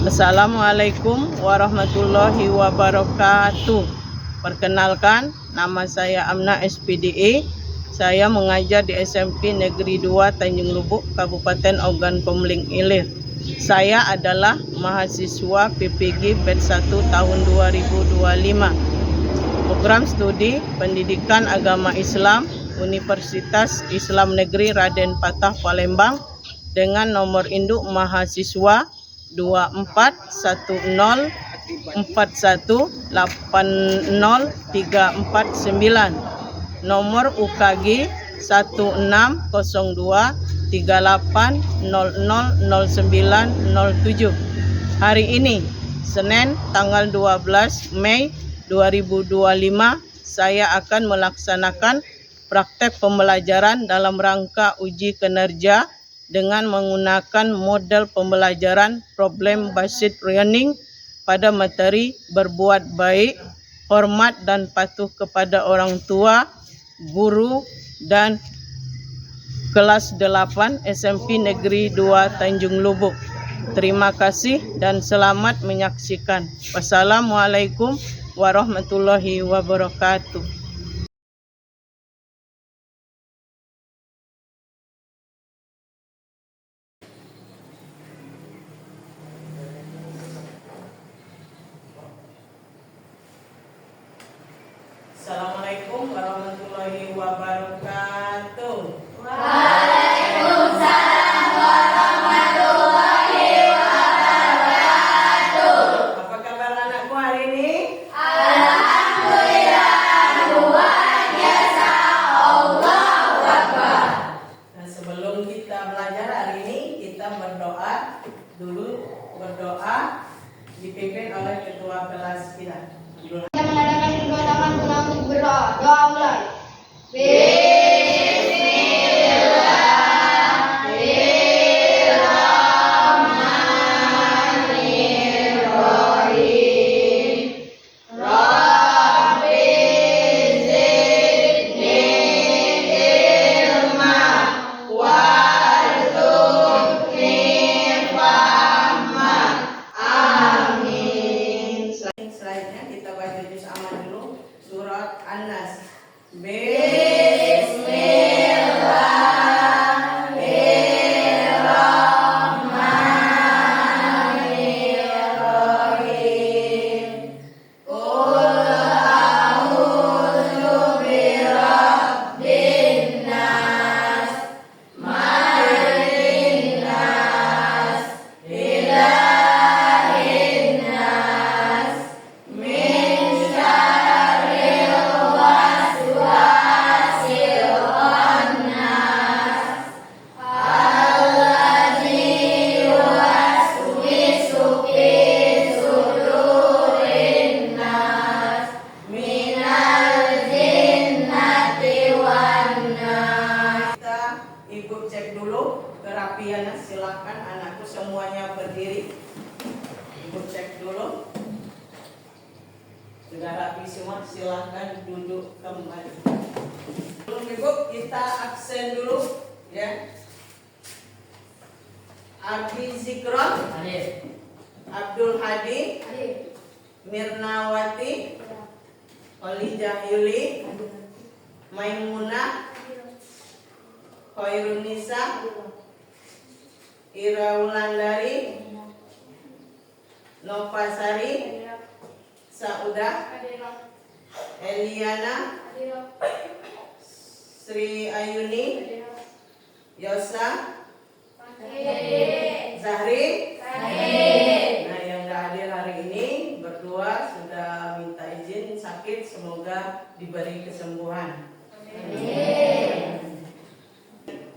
Assalamualaikum warahmatullahi wabarakatuh. Perkenalkan, nama saya Amna SPDE. Saya mengajar di SMP Negeri 2 Tanjung Lubuk, Kabupaten Ogan Komering Ilir. Saya adalah mahasiswa PPG Batch 1 tahun 2025. Program studi Pendidikan Agama Islam Universitas Islam Negeri Raden Patah Palembang dengan nomor induk mahasiswa 24141803449, nomor UKG 160238000907. Hari ini Senin tanggal 12 Mei 2025 saya akan melaksanakan praktek pembelajaran dalam rangka uji kinerja dengan menggunakan model pembelajaran problem based learning pada materi berbuat baik, hormat dan patuh kepada orang tua, guru dan kelas 8 SMP Negeri 2 Tanjung Lubuk. Terima kasih dan selamat menyaksikan. Wassalamualaikum warahmatullahi wabarakatuh. Assalamualaikum warahmatullahi wabarakatuh. Waalaikumsalam warahmatullahi wabarakatuh. Apa kabar anakku hari ini? Alhamdulillah, luar biasa. Allahu Akbar. Nah, sebelum kita belajar hari ini, kita berdoa dulu. Berdoa dipimpin oleh ketua kelas kita. Kita mengadakan kedua tangan untuk berdoa. Doa mulai. Selanjutnya kita baca juz amal dulu, surat An-Nas. Ibu cek dulu kerapiannya, silakan anakku semuanya berdiri. Ibu cek dulu. Sudah rapi semua, silakan duduk kembali. Belum Ibu, kita absen dulu ya. Abi Zikron, Abdul Hadi, Mirnawati, Olijah Yuli, Maimunah, Khairunisa, Ira Wulandari, Novasari, Saudah, Eliana, Sri Ayuni, Yosa, Zahri. Nah, yang gak hadir hari ini berdua sudah minta izin sakit, semoga diberi kesembuhan.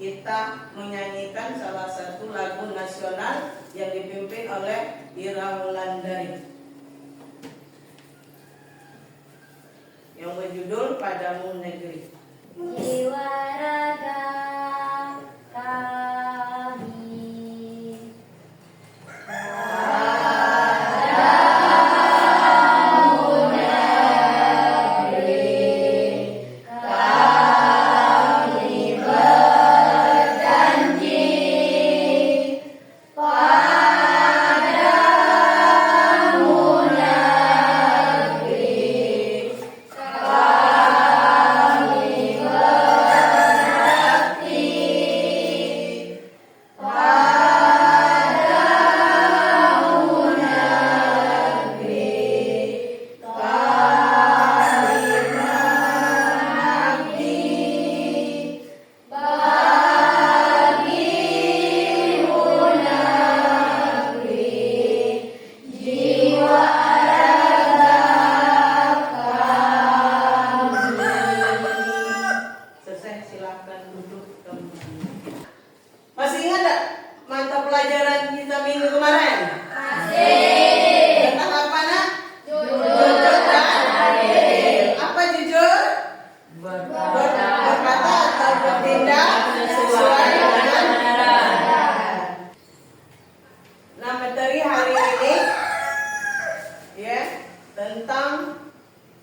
Kita menyanyikan salah satu lagu nasional yang dipimpin oleh Ira Wulandari yang berjudul Padamu Negeri. Jiwa raga kami padamu negeri, kami berjanji pada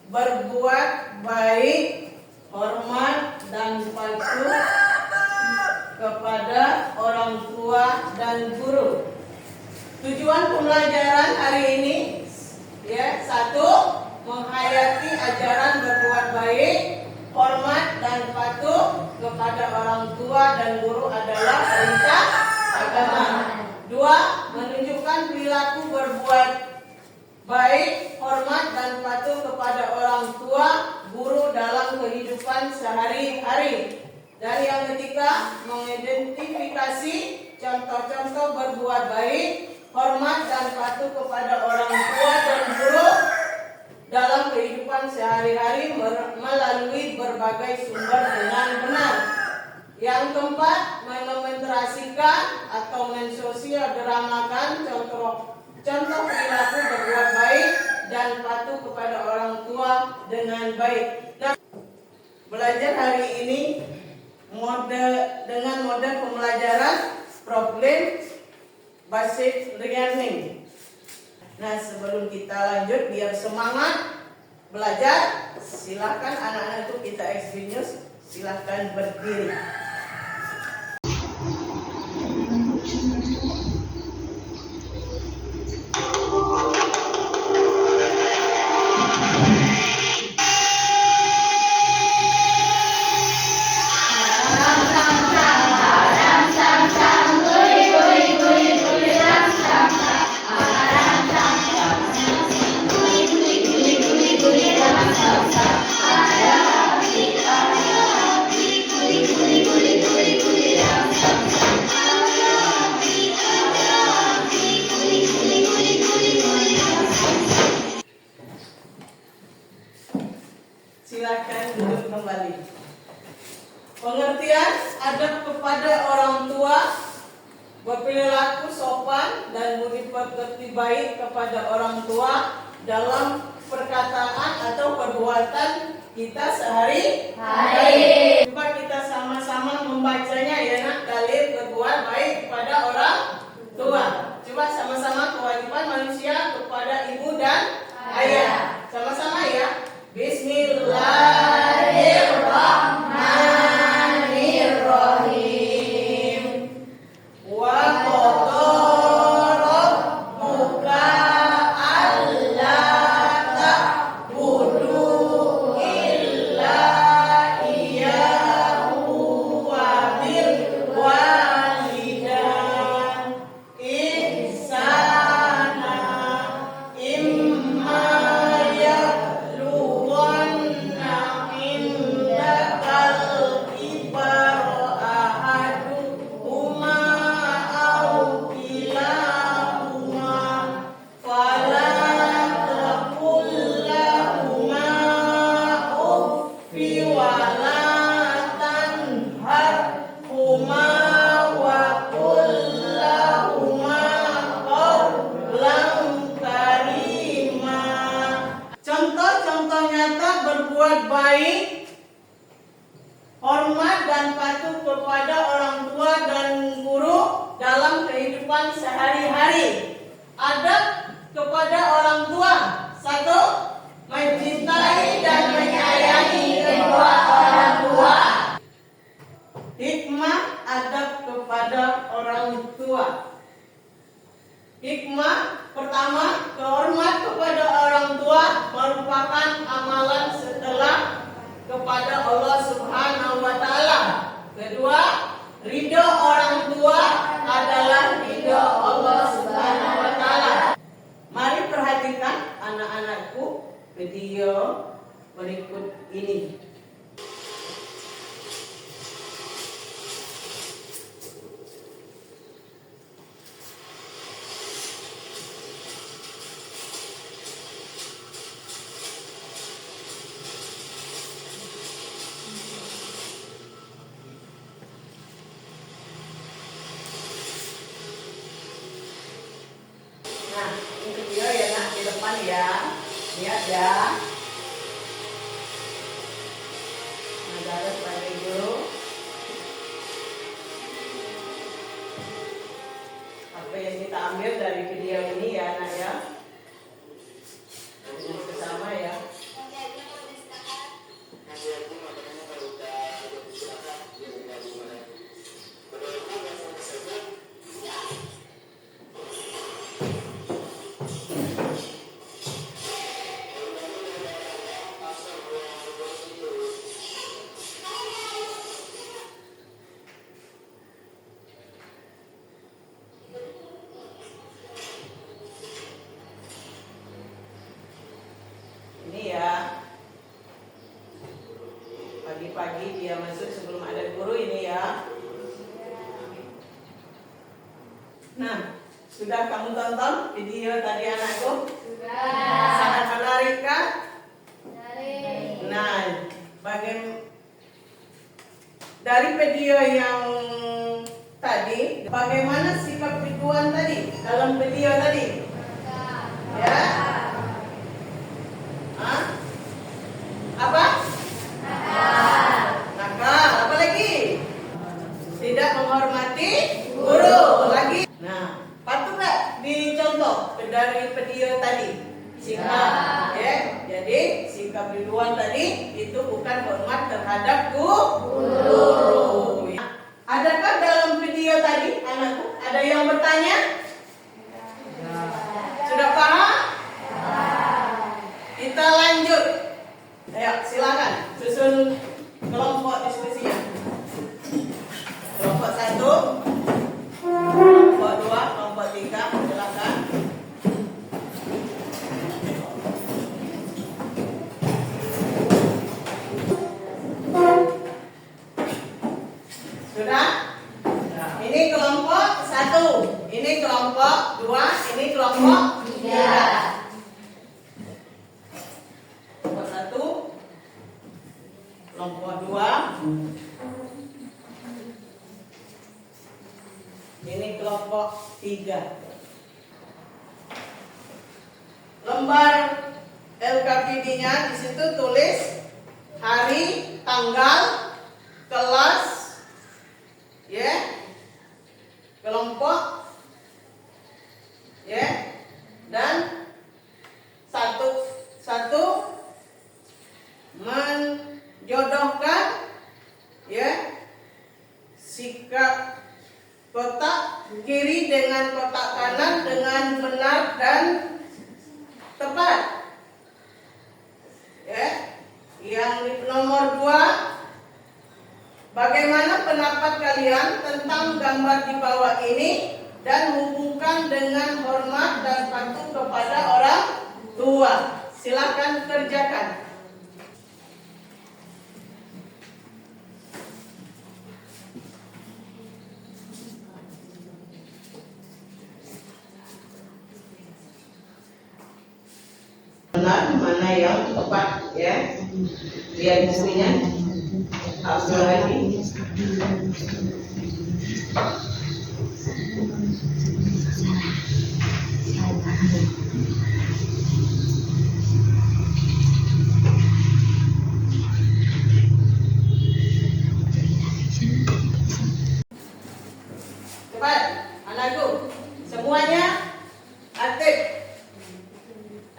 berbuat baik, hormat dan patuh kepada orang tua dan guru. Tujuan pembelajaran hari ini ya, 1. Menghayati ajaran berbuat baik, hormat dan patuh kepada orang tua dan guru adalah perintah agama. 2. Menunjukkan perilaku berbuat baik, hormat dan patuh kepada orang tua, guru dalam kehidupan sehari-hari. Dan yang ketiga, mengidentifikasi contoh-contoh berbuat baik, hormat dan patuh kepada orang tua dan guru dalam kehidupan sehari-hari melalui berbagai sumber dengan benar. Yang keempat, mendokumentasikan atau mensosialdramakan contoh perilaku berbuat baik dan patuh kepada orang tua dengan baik. Nah, belajar hari ini dengan mode pembelajaran problem based learning. Nah, sebelum kita lanjut biar semangat belajar, silakan anak-anak itu kita experience, silakan berdiri. Silakan duduk kembali. Pengertian adab kepada orang tua, berperilaku sopan dan budi pekerti baik kepada orang tua dalam perkataan atau perbuatan kita sehari-hari. Coba kita sama-sama membacanya ya nak, dalil berbuat baik kepada orang tua. Coba sama-sama, kewajiban manusia kepada ibu dan ayah. Sama-sama ya. Bismillahirrahmanirrahim. Wa qadara rabbuka alla ta'budu illa iyyahu wa bil walidayni ihsana imma berbuat baik, hormat dan patuh kepada orang tua dan guru dalam kehidupan sehari-hari. Adab kepada orang tua. 1. Mencintai dan menyayangi kedua orang tua. Hikmah adab kepada orang tua. Hikmah pertama, kehormat kepada orang tua merupakan amalan setelah kepada Allah Subhanahu wa taala. Kedua, ridho orang tua adalah ridho Allah Subhanahu wa taala. Mari perhatikan anak-anakku video berikut ini. Nah, ini video ya nak, di depan ya. Lihat ya. Nah, garis bagi dulu. Apa yang kita ambil dari video ini ya nak ya. Ini bersama ya. pagi dia masuk sebelum ada guru ini ya. Nah, sudah kamu tonton video tadi anakku? Sudah. Sangat menarik kan? Menarik. Nah, dari video yang tadi, bagaimana sikap Ridwan tadi dalam video tadi? Ya? Hah? Apa? Nakal. Apa lagi? Tidak menghormati guru. Lagi. Nah, patut nggak dicontoh dari video tadi? Sikap, ya. Jadi sikap Ridwan tadi itu bukan hormat terhadap guru. Adakah dalam video tadi anakku ada yang bertanya? Sudah paham? Kita lanjut. Ayo, silakan susun kelompok diskusinya. Kelompok 1, kelompok 2, kelompok 3, silakan. Sudah? Ini kelompok 1, ini kelompok 2, ini kelompok 3. Kelompok 1, kelompok 2, ini kelompok 3. Lembar LKPD-nya di situ tulis hari, tanggal, kelas, ya, kelompok, ya, dan satu menjodohkan, ya, sikap kotak kiri dengan kotak kanan dengan benar dan tepat, ya. Yang nomor 2, bagaimana pendapat kalian tentang gambar di bawah ini dan hubungkan dengan hormat dan patuh kepada orang tua. Silakan kerjakan. Benar mana yang tepat, ya. Lihat bukunya. Hafal lagi. Cepat, anakku. Semuanya aktif.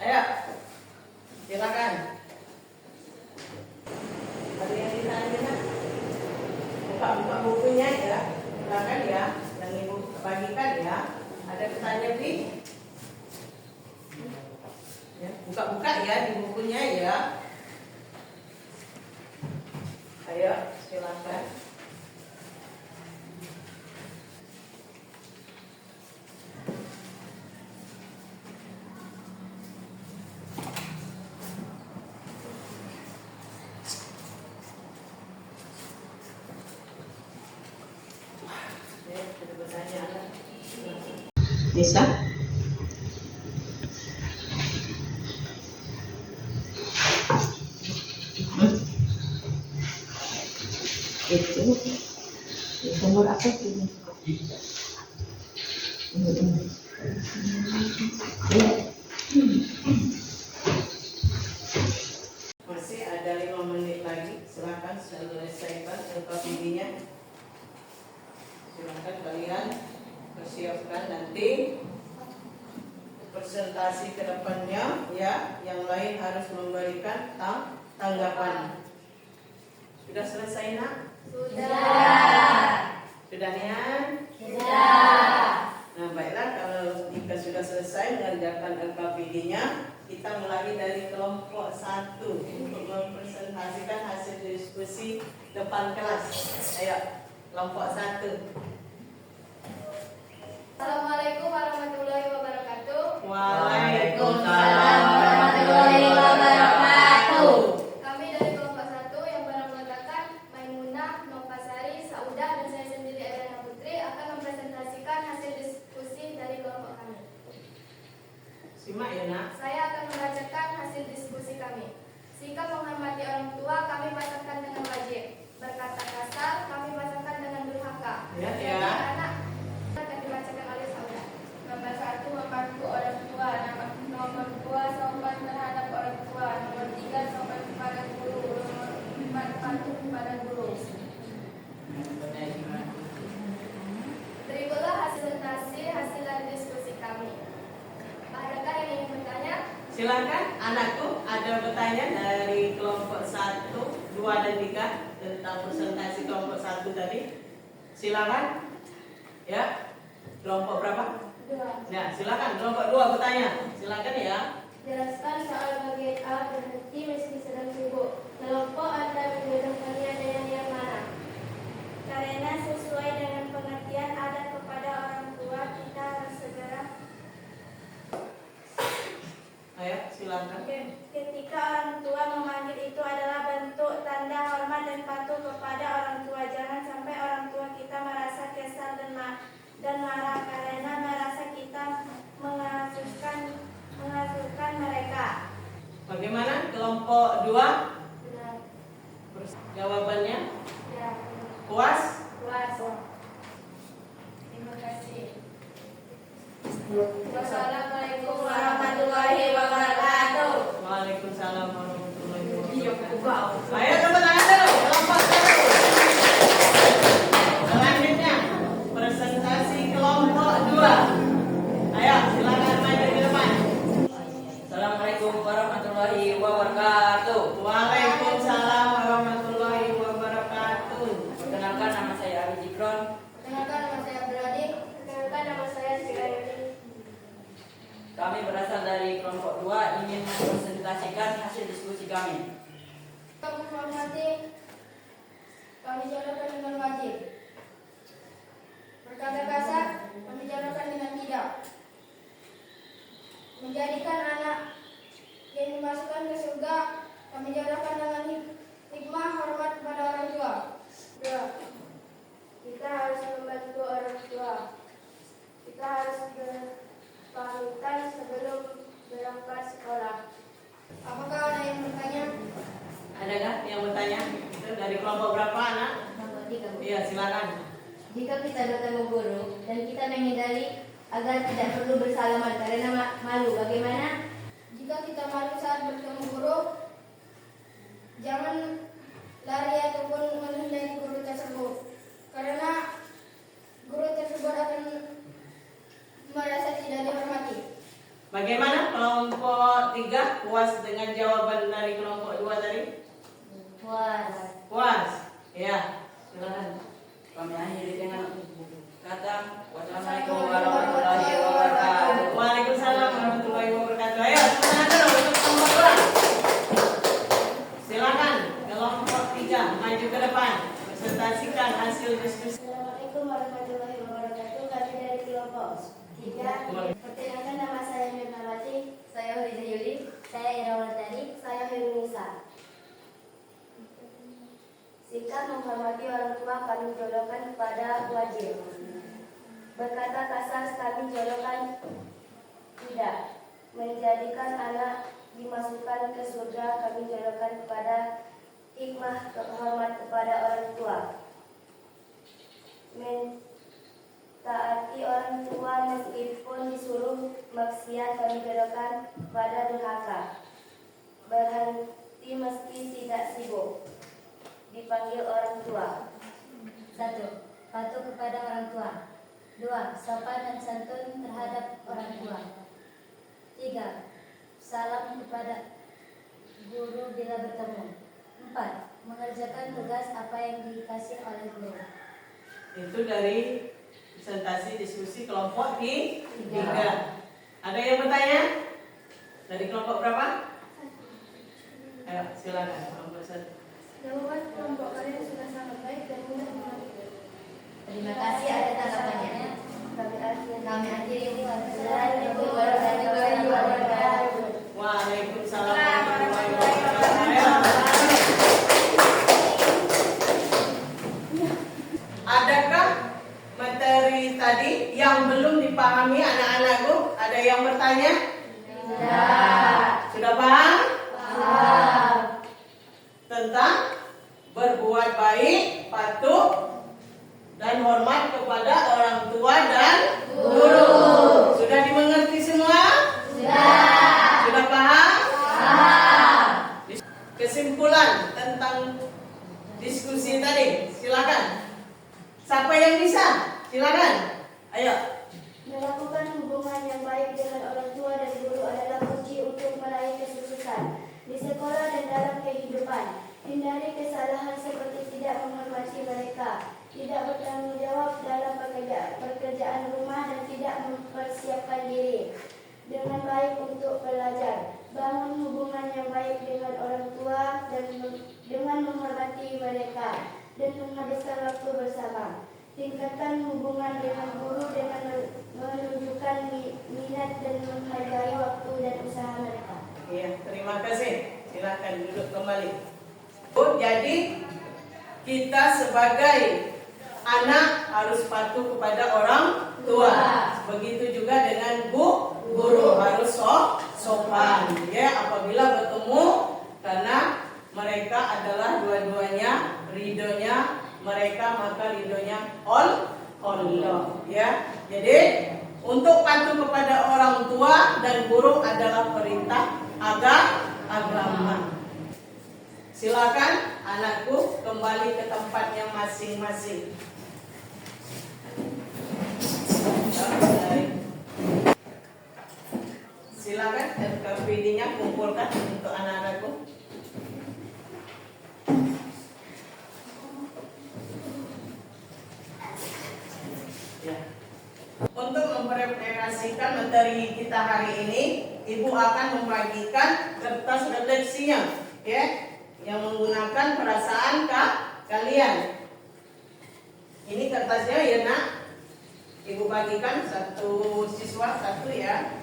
Ayo, silakan. Ada yang ditanya? Buka bukunya ya, silakan ya. Yang ibu bagikan ya. Ada pertanyaan di? Ya, buka ya di bukunya ya. Ayo, silakan. Bisa? Itu nomor apa ini? Masih ada 5 menit lagi. Silakan selesaikan LKPD-nya. Silakan kalian persiapkan nanti presentasi ke depannya ya. Yang lain harus memberikan tanggapan. Sudah selesai nak? Sudah. Sudah Nian? Sudah. Nah baiklah, kalau jika sudah selesai mengerjakan LKPD-nya, kita mulai dari kelompok 1 untuk mempresentasikan hasil diskusi depan kelas. Ayo, kelompok 1. Assalamualaikum warahmatullahi wabarakatuh. Waalaikumsalam warahmatullahi wabarakatuh. Kami dari kelompok 1 yang baru mengatakan silakan anakku ada bertanya dari kelompok 1, 2 dan 3 tentang presentasi kelompok 1 tadi. Silakan. Ya. Kelompok berapa? 2. Ya, silakan kelompok 2 bertanya. Silakan ya. Jelaskan soal bagian A berhenti meski sedang sibuk. Kelompok Anda menjodohkannya dengan yang mana? Karena sesuai dengan pengertian adat kepada orang tua, kita harus segera. Ayo, silakan. Ketika orang tua memanggil itu adalah bentuk tanda hormat dan patuh kepada orang tua. Jangan sampai orang tua kita merasa kesal dan marah karena merasa kita mengasuhkan mereka. Bagaimana kelompok 2? Benar. Jawabannya Ya. puas? Puas. Terima kasih. Wassalamualaikum warahmatullahi wabarakatuh. Waalaikumsalam warahmatullahi wabarakatuh. Ayo tepuk tangan dulu, kelompok 1. Selanjutnya presentasi kelompok 2. Ayo silakan maju ke depan. Assalamualaikum warahmatullahi wabarakatuh. Waalaikumsalam warahmatullahi wabarakatuh. Perkenalkan, nama saya Ari Jikron. Perkenalkan, nama saya Abdul. Perkenalkan, nama saya Sirayudi. Kami berasal dari kelompok 2 ingin mempresentasikan hasil diskusi kami. Kami menghormati, kami jalankan dengan wajib. Berkata kasar, kami jalankan dengan tidak. Menjadikan anak yang dimasukkan ke surga, kami jalankan dengan hikmah hormat kepada orang tua. 2. Kita harus membantu orang tua. Kita harus berpamitan sebelum berangkat sekolah. Apakah ada yang bertanya? Adakah yang bertanya? Itu dari kelompok berapa anak? Iya silakan. Jika kita bertemu guru dan kita menghindari agar tidak perlu bersalaman karena malu, bagaimana? Jika kita malu saat bertemu guru, jangan lari ataupun menghindari guru tersebut, karena guru tersebut akan merasa tidak dihormati. Bagaimana kelompok 3 puas dengan jawaban dari kelompok 2 tadi? Puas. Puas. Ya, silakan. Kami akhiri dengan kata wassalamualaikum warahmatullahi wabarakatuh. Waalaikumsalam warahmatullahi wabarakatuh. Ayo, semangat dulu untuk kelompok 2. Silakan kelompok 3 maju ke depan. Presentasikan hasil diskusi. Assalamualaikum warahmatullahi wabarakatuh. Kami dari kelompok 3. Perkenalkan, nama saya Mirnawati. Saya Huriza Yuli, saya Ira Wulandari. Saya Helmisa. Sikap menghormati orang tua kami jodohkan kepada wajib. Berkata kasar kami jodohkan tidak. Menjadikan anak dimasukkan ke surga kami jodohkan kepada hikmah hormat kepada orang tua. Mentaati orang tua meskipun disuruh maksiat kami jodohkan kepada durhaka. Berhenti meski tidak sibuk. Dipanggil orang tua. 1. Patuh kepada orang tua. 2. Sopan dan santun terhadap orang tua. 3. Salam kepada guru bila bertemu. 4. Mengerjakan tugas apa yang dikasih oleh guru. Itu dari presentasi diskusi kelompok 3. Ada yang bertanya? Dari kelompok berapa? Ayo, silakan kelompok 1. Jawaban kelompok kalian sudah sangat baik dan mudah mengerti. Terima kasih atas tanggapannya. Kami akhiri. Assalamualaikum warahmatullahi wabarakatuh. Waalaikumsalam warahmatullahi wabarakatuh. Adakah materi tadi yang belum dipahami anak-anakku? Ada yang bertanya? Sudah paham? Tentang berbuat baik, patuh, dan hormat kepada orang tua dan guru. Sudah dimengerti semua? Sudah paham? Kesimpulan tentang diskusi tadi, silakan. Siapa yang bisa? Silakan. Ayo. Melakukan hubungan yang baik dengan orang tua dan guru adalah kunci untuk meraih kesuksesan di sekolah dan dalam kehidupan. Hindari kesalahan seperti tidak menghormati mereka, tidak bertanggung jawab dalam pekerjaan rumah, dan tidak mempersiapkan diri dengan baik untuk belajar. Bangun hubungan yang baik dengan orang tua dan dengan menghormati mereka dan menghabiskan waktu bersama. Tingkatkan hubungan dengan guru dengan menunjukkan minat dan menghargai waktu dan usaha mereka. Ya, terima kasih. Silakan duduk kembali. Jadi kita sebagai anak harus patuh kepada orang tua. Begitu juga dengan guru harus sopan. Ya, apabila bertemu, karena mereka adalah dua-duanya ridhonya mereka, maka ridhonya Allah. Ya, jadi untuk patuh kepada orang tua dan guru adalah perintah agama. Silakan anakku kembali ke tempatnya masing-masing. Silakan RKPD-nya kumpulkan untuk anak-anakku. Ya. Untuk mempresentasikan materi kita hari ini, Ibu akan membagikan kertas refleksinya, ya, yang menggunakan perasaan kalian. Ini kertasnya ya nak, Ibu bagikan satu siswa satu ya.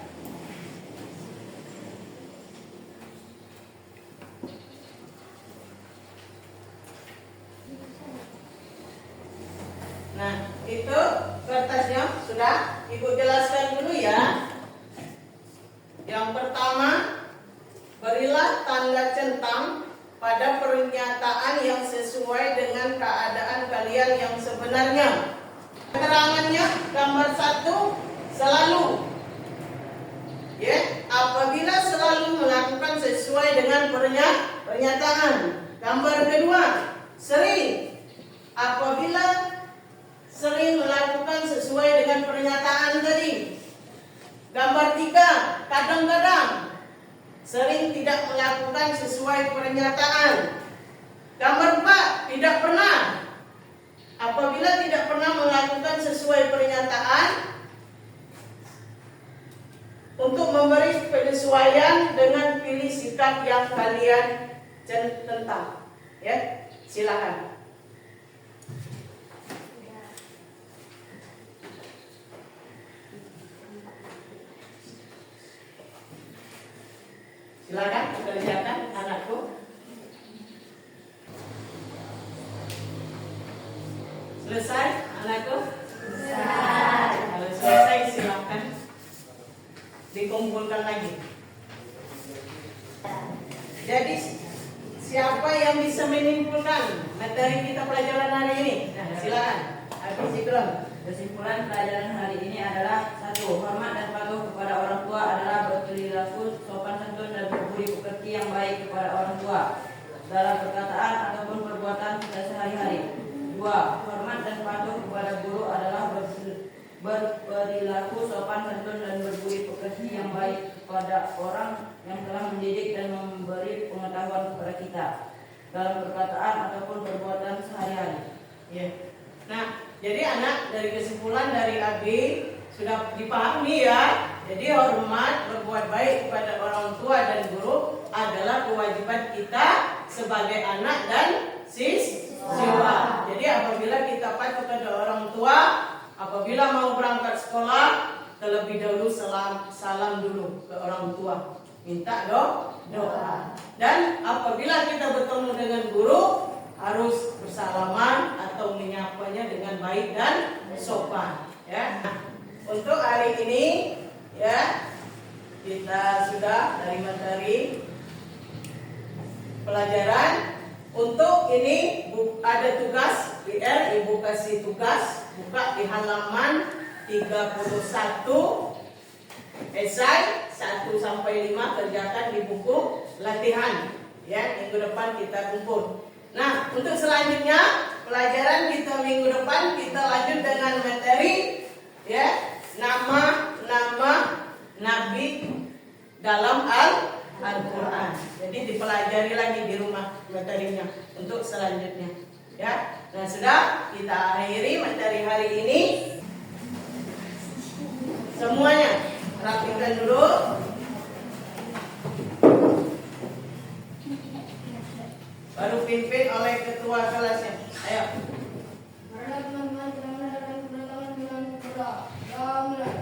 Nah, itu kertasnya sudah Ibu jelaskan dulu ya. Yang pertama, berilah tanda centang pada pernyataan yang sesuai dengan keadaan kalian yang sebenarnya. Keterangannya gambar 1 selalu. Ya, apabila selalu melakukan sesuai dengan pernyataan. Gambar kedua, sering. Apabila sering melakukan sesuai dengan pernyataan tadi. Gambar 3, kadang-kadang. Sering tidak melakukan sesuai pernyataan. Gambar 4, tidak pernah. Apabila tidak pernah melakukan sesuai pernyataan, untuk memberi penyesuaian dengan pilih sikap yang kalian tentang. Ya, silakan. Silakan kerjakan anakku. Selesai anakku? Selesai. Kalau selesai silakan dikumpulkan lagi. Jadi siapa yang bisa menyimpulkan materi kita pelajaran hari ini? Nah, silakan. Habis ikram. Kesimpulan pelajaran hari ini adalah 1. Hormat dan patuh kepada orang tua adalah berperilaku sopan santun dan berbudi pekerti yang baik kepada orang tua dalam perkataan ataupun perbuatan kita sehari-hari. 2. Hormat dan patuh kepada guru adalah berperilaku sopan santun dan berbudi pekerti yang baik kepada orang yang telah mendidik dan memberi pengetahuan kepada kita dalam perkataan ataupun perbuatan sehari-hari. Ya. Nah, jadi anak dari kesimpulan dari AB sudah dipahami ya. Jadi hormat, berbuat baik kepada orang tua dan guru adalah kewajiban kita sebagai anak dan siswa. Jadi apabila kita patuh kepada orang tua, apabila mau berangkat sekolah, terlebih dahulu salam dulu ke orang tua. Minta doa. Dan apabila kita bertemu dengan guru, harus bersalaman atau menyapanya dengan baik dan sopan. Ya. Nah, untuk hari ini ya kita sudah dari materi pelajaran. Untuk ini ada tugas PR, Ibu kasih tugas, buka di halaman 31 esai 1 sampai 5, kerjakan di buku latihan. Ya, minggu depan kita kumpul. Nah, untuk selanjutnya pelajaran kita minggu depan kita lanjut dengan materi ya nama Nabi dalam Al-Quran. Jadi dipelajari lagi di rumah materinya untuk selanjutnya. Ya, nah sudah kita akhiri materi hari ini. Semuanya rapikan dulu. Baru pimpin oleh ketua kelasnya. Ayo. Marilah teman-teman kita mengadakan kedatangan bulan Qada. Ya mulai.